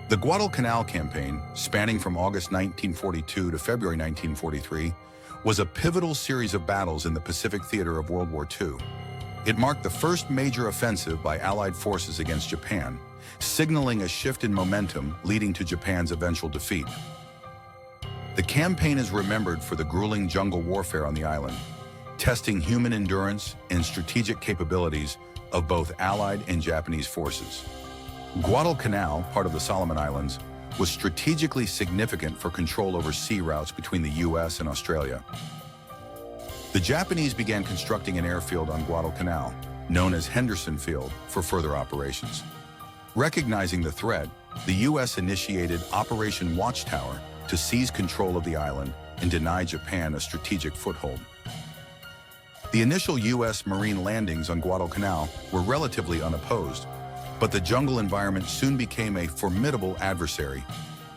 The Guadalcanal Campaign, spanning from August 1942 to February 1943, was a pivotal series of battles in the Pacific theater of World War II. It marked the first major offensive by Allied forces against Japan, signaling a shift in momentum leading to Japan's eventual defeat. The campaign is remembered for the grueling jungle warfare on the island, testing human endurance and strategic capabilities of both Allied and Japanese forces. Guadalcanal, part of the Solomon Islands, was strategically significant for control over sea routes between the US and Australia. The Japanese began constructing an airfield on Guadalcanal, known as Henderson Field, for further operations. Recognizing the threat, the US initiated Operation Watchtower to seize control of the island and deny Japan a strategic foothold. The initial US Marine landings on Guadalcanal were relatively unopposed, but the jungle environment soon became a formidable adversary.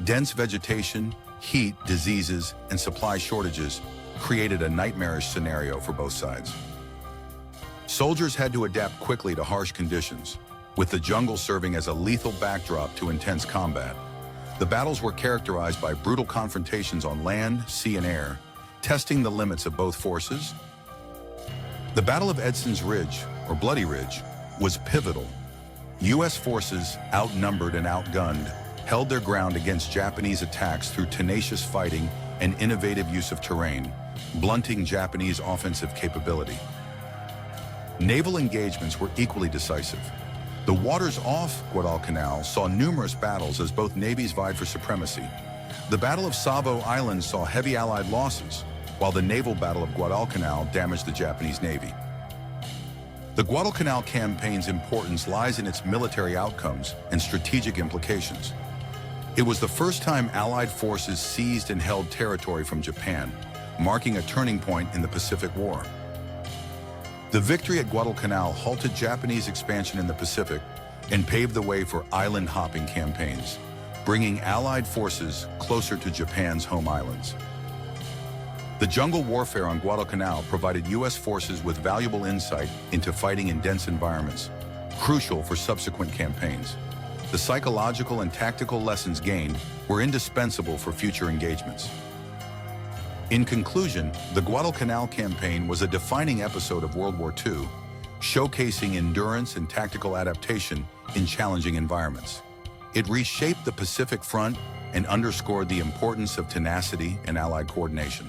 Dense vegetation, heat, diseases, and supply shortages created a nightmarish scenario for both sides. Soldiers had to adapt quickly to harsh conditions, with the jungle serving as a lethal backdrop to intense combat. The battles were characterized by brutal confrontations on land, sea, and air, testing the limits of both forces. The Battle of Edson's Ridge, or Bloody Ridge, was pivotal. U.S. forces, outnumbered and outgunned, held their ground against Japanese attacks through tenacious fighting and innovative use of terrain, blunting Japanese offensive capability. Naval engagements were equally decisive. The waters off Guadalcanal saw numerous battles as both navies vied for supremacy. The Battle of Savo Island saw heavy Allied losses, while the naval Battle of Guadalcanal damaged the Japanese Navy. The Guadalcanal campaign's importance lies in its military outcomes and strategic implications. It was the first time Allied forces seized and held territory from Japan, marking a turning point in the Pacific War. The victory at Guadalcanal halted Japanese expansion in the Pacific and paved the way for island-hopping campaigns, bringing Allied forces closer to Japan's home islands. The jungle warfare on Guadalcanal provided U.S. forces with valuable insight into fighting in dense environments, crucial for subsequent campaigns. The psychological and tactical lessons gained were indispensable for future engagements. In conclusion, the Guadalcanal campaign was a defining episode of World War II, showcasing endurance and tactical adaptation in challenging environments. It reshaped the Pacific Front and underscored the importance of tenacity and Allied coordination.